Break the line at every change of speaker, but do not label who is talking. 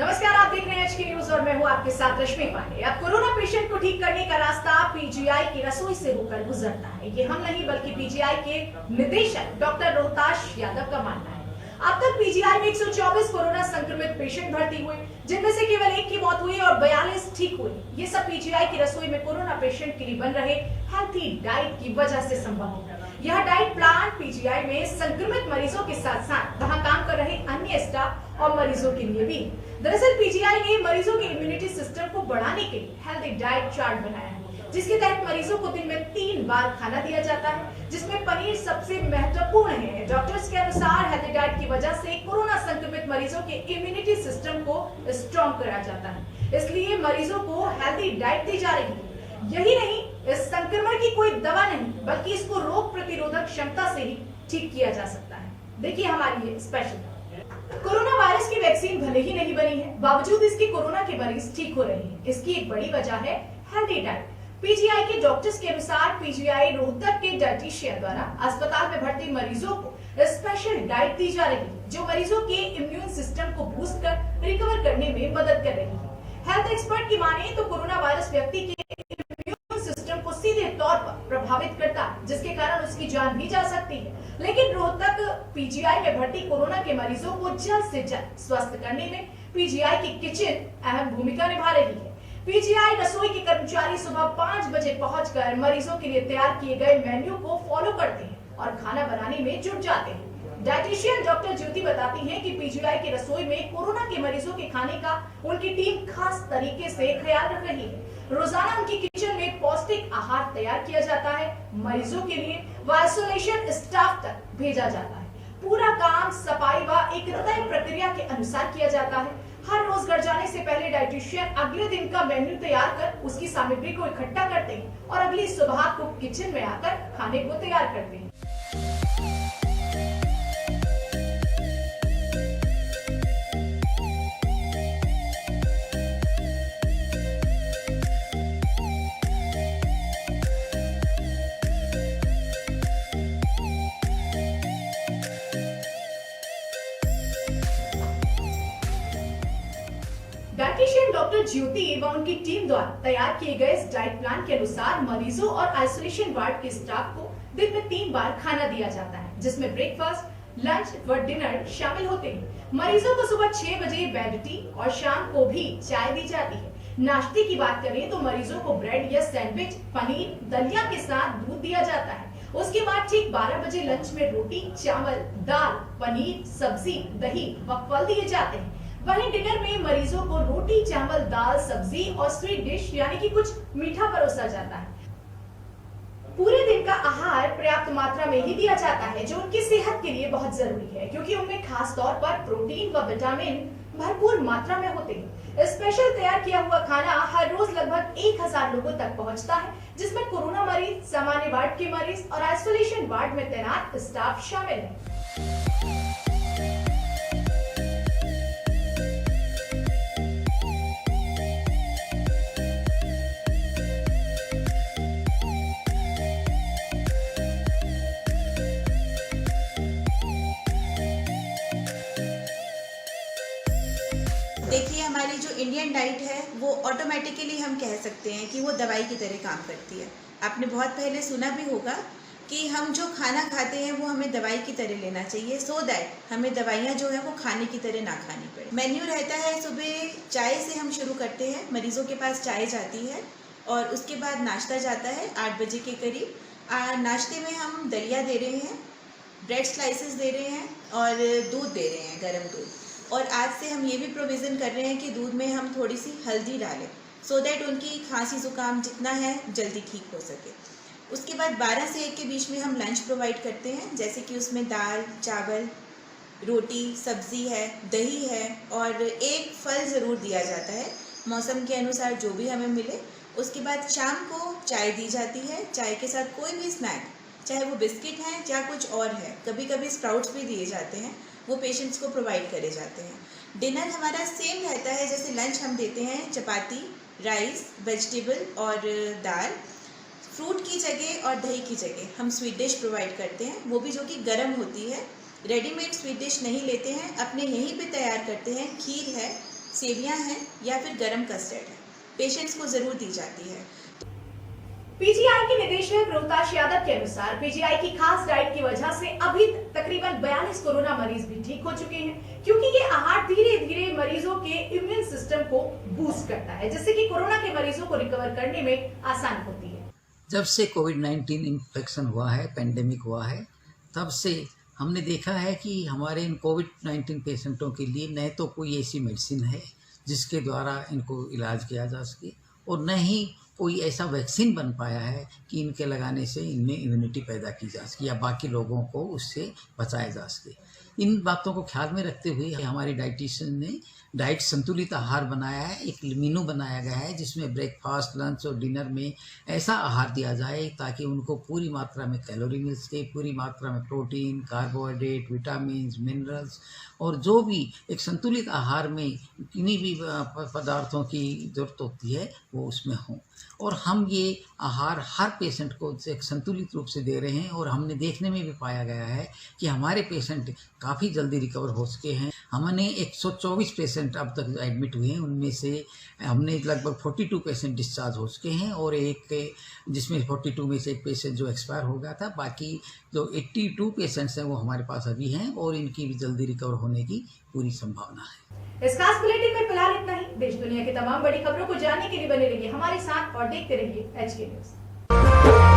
नमस्कार, आप देख रहे हैं एचके न्यूज और मैं हूं आपके साथ रश्मि पांडे। अब कोरोना पेशेंट को ठीक करने का रास्ता पीजीआई की रसोई से होकर गुजरता है। ये हम नहीं बल्कि पीजीआई के निदेशक डॉक्टर रोहताश यादव का मानना है। अब तक पीजीआई में 124 कोरोना संक्रमित पेशेंट भर्ती हुए, जिनमें से केवल 1 की मौत हुई और 42 ठीक हुए। ये सब पीजीआई की रसोई में कोरोना पेशेंट के लिए बन रहे हेल्थी डाइट की वजह से संभव है। यह डाइट प्लान पीजीआई में संक्रमित मरीजों के साथ साथ वहां काम कर रहे अन्य स्टाफ और मरीजों के लिए भी। दरअसल पीजीआई ने मरीजों के इम्यूनिटी सिस्टम को बढ़ाने के लिए हेल्थी डाइट चार्ट बनाया है, जिसके तहत मरीजों को दिन में 3 बार खाना दिया जाता है, जिसमें पनीर सबसे महत्वपूर्ण है। डॉक्टर्स के अनुसार हेल्थी डाइट की वजह से कोरोना संक्रमित मरीजों के इम्यूनिटी सिस्टम को स्ट्रॉन्ग कराया जाता है, इसलिए मरीजों को हेल्थी डाइट दी जा रही है। यही नहीं, इस संक्रमण की कोई दवा नहीं, बल्कि इसको रोग प्रतिरोधक क्षमता से ही ठीक किया जा सकता है। देखिए हमारी ये स्पेशल। कोरोना वायरस की वैक्सीन भले ही नहीं बनी है, बावजूद इसके कोरोना के मरीज ठीक हो रहे हैं। इसकी एक बड़ी वजह है हेल्थी डाइट। पीजीआई के डॉक्टर्स के अनुसार पीजीआई रोहतक के डाइटिशियन द्वारा अस्पताल में भर्ती मरीजों को स्पेशल डाइट दी जा रही है, जो मरीजों के इम्यून सिस्टम को बूस्ट कर रिकवर करने में मदद कर रही है। हेल्थ एक्सपर्ट की माने तो कोरोना वायरस व्यक्ति के सिस्टम को सीधे तौर पर प्रभावित करता है, जिसके कारण उसकी जान भी जा सकती है। लेकिन रोहतक पीजीआई में भर्ती कोरोना के मरीजों को जल्द से जल्द स्वस्थ करने में पीजीआई की किचन अहम भूमिका निभा रही है। पीजीआई रसोई के कर्मचारी सुबह 5 बजे पहुंचकर मरीजों के लिए तैयार किए गए मेन्यू को फॉलो करते हैं और खाना बनाने में जुट जाते हैं। डाइटिशियन डॉक्टर ज्योति बताती हैं कि पीजीआई की रसोई में कोरोना के मरीजों के खाने का उनकी टीम खास तरीके से ख्याल रख रही है। रोजाना उनकी किचन में पौष्टिक आहार तैयार किया जाता है, मरीजों के लिए व आइसोलेशन स्टाफ तक भेजा जाता है। पूरा काम सफाई व एक तय प्रक्रिया के अनुसार किया जाता है। हर रोज घर जाने से पहले डाइटिशियन अगले दिन का मेन्यू तैयार कर उसकी सामग्री को इकट्ठा करते हैं और अगली सुबह को किचन में आकर खाने को तैयार करते हैं। डाइटिशियन डॉक्टर ज्योति व उनकी टीम द्वारा तैयार किए गए इस डाइट प्लान के अनुसार मरीजों और आइसोलेशन वार्ड के स्टाफ को दिन में 3 बार खाना दिया जाता है, जिसमें ब्रेकफास्ट, लंच व डिनर शामिल होते हैं। मरीजों को सुबह 6 बजे बेड टी और शाम को भी चाय दी जाती है। नाश्ते की बात करें तो मरीजों को ब्रेड या सैंडविच, पनीर, दलिया के साथ दूध दिया जाता है। उसके बाद ठीक 12 बजे लंच में रोटी, चावल, दाल, पनीर, सब्जी, दही व फल दिए जाते हैं। वहीं डिनर में मरीजों को रोटी, चावल, दाल, सब्जी और स्वीट डिश यानी कि कुछ मीठा परोसा जाता है। पूरे दिन का आहार पर्याप्त मात्रा में ही दिया जाता है, जो उनकी सेहत के लिए बहुत जरूरी है, क्योंकि उनमें खास तौर पर प्रोटीन व विटामिन भरपूर मात्रा में होते हैं। स्पेशल तैयार किया हुआ खाना हर रोज लगभग 1000 लोगों तक पहुंचता है, जिसमें कोरोना मरीज, सामान्य वार्ड के मरीज और आइसोलेशन वार्ड में तैनात स्टाफ शामिल है।
देखिए, हमारी जो इंडियन डाइट है वो ऑटोमेटिकली हम कह सकते हैं कि वो दवाई की तरह काम करती है। आपने बहुत पहले सुना भी होगा कि हम जो खाना खाते हैं वो हमें दवाई की तरह लेना चाहिए, सो दैट हमें दवाइयाँ जो है वो खाने की तरह ना खानी पड़े। मेन्यू रहता है, सुबह चाय से हम शुरू करते हैं, मरीज़ों के पास चाय जाती है और उसके बाद नाश्ता जाता है 8 बजे के करीब। नाश्ते में हम दलिया दे रहे हैं, ब्रेड स्लाइसेस दे रहे हैं और दूध दे रहे हैं, गर्म दूध। और आज से हम ये भी प्रोविज़न कर रहे हैं कि दूध में हम थोड़ी सी हल्दी डालें, सो दैट उनकी खांसी ज़ुकाम जितना है जल्दी ठीक हो सके। उसके बाद 12 से 1 के बीच में हम लंच प्रोवाइड करते हैं, जैसे कि उसमें दाल, चावल, रोटी, सब्ज़ी है, दही है और एक फल ज़रूर दिया जाता है, मौसम के अनुसार जो भी हमें मिले। उसके बाद शाम को चाय दी जाती है, चाय के साथ कोई भी स्नैक, चाहे वो बिस्किट हैं या कुछ और है, कभी कभी स्प्राउट्स भी दिए जाते हैं, वो पेशेंट्स को प्रोवाइड करे जाते हैं। डिनर हमारा सेम रहता है, जैसे लंच हम देते हैं चपाती, राइस, वेजिटेबल और दाल। फ्रूट की जगह और दही की जगह हम स्वीट डिश प्रोवाइड करते हैं, वो भी जो कि गर्म होती है। रेडीमेड स्वीट डिश नहीं लेते हैं, अपने यहीं पे तैयार करते हैं। खीर है, सेवियां हैं या फिर गरम कस्टर्ड है, पेशेंट्स को ज़रूर दी जाती है।
पीजीआई के निदेशक रोहताश यादव के अनुसार पीजीआई की खास डाइट की वजह से अभी तकरीबन 42 कोरोना मरीज भी ठीक हो चुके हैं, क्योंकि ये आहार धीरे धीरे मरीजों के इम्यून सिस्टम को बूस्ट करता है, जिससे कि कोरोना के मरीजों को रिकवर करने में आसानी होती है।
जब से कोविड-19 इन्फेक्शन हुआ है, पेंडेमिक हुआ है, तब से हमने देखा है कि हमारे इन कोविड-19 पेशेंटों के लिए न तो कोई ऐसी मेडिसिन है जिसके द्वारा इनको इलाज किया जा सके, और न ही कोई ऐसा वैक्सीन बन पाया है कि इनके लगाने से इनमें इम्यूनिटी पैदा की जा सके या बाकी लोगों को उससे बचाया जा सके। इन बातों को ख्याल में रखते हुए हमारी डाइटिशियन ने डाइट संतुलित आहार बनाया है, एक मेनू बनाया गया है जिसमें ब्रेकफास्ट, लंच और डिनर में ऐसा आहार दिया जाए ताकि उनको पूरी मात्रा में कैलोरी मिल सके, पूरी मात्रा में प्रोटीन, कार्बोहाइड्रेट, विटामिन, मिनरल्स और जो भी एक संतुलित आहार में किन्हीं भी पदार्थों की ज़रूरत होती है वो उसमें हो। और हम ये आहार हर पेशेंट को एक संतुलित रूप से दे रहे हैं, और हमने देखने में भी पाया गया है कि हमारे पेशेंट काफ़ी जल्दी रिकवर हो सके हैं। हमने 124 पेशेंट अब तक एडमिट हुए हैं, उनमें से हमने लगभग 42 पेशेंट डिस्चार्ज हो चुके हैं, और एक जिसमें 42 में से एक पेशेंट जो एक्सपायर हो गया था। बाकी जो 82 पेशेंट्स हैं वो हमारे पास अभी हैं, और इनकी भी जल्दी रिकवर होने की पूरी संभावना है।
इस खास बुलेटिन में फिलहाल इतना ही। देश दुनिया की तमाम बड़ी खबरों को जानने के लिए बने रहिए हमारे साथ और देखते रहिए HK न्यूज़।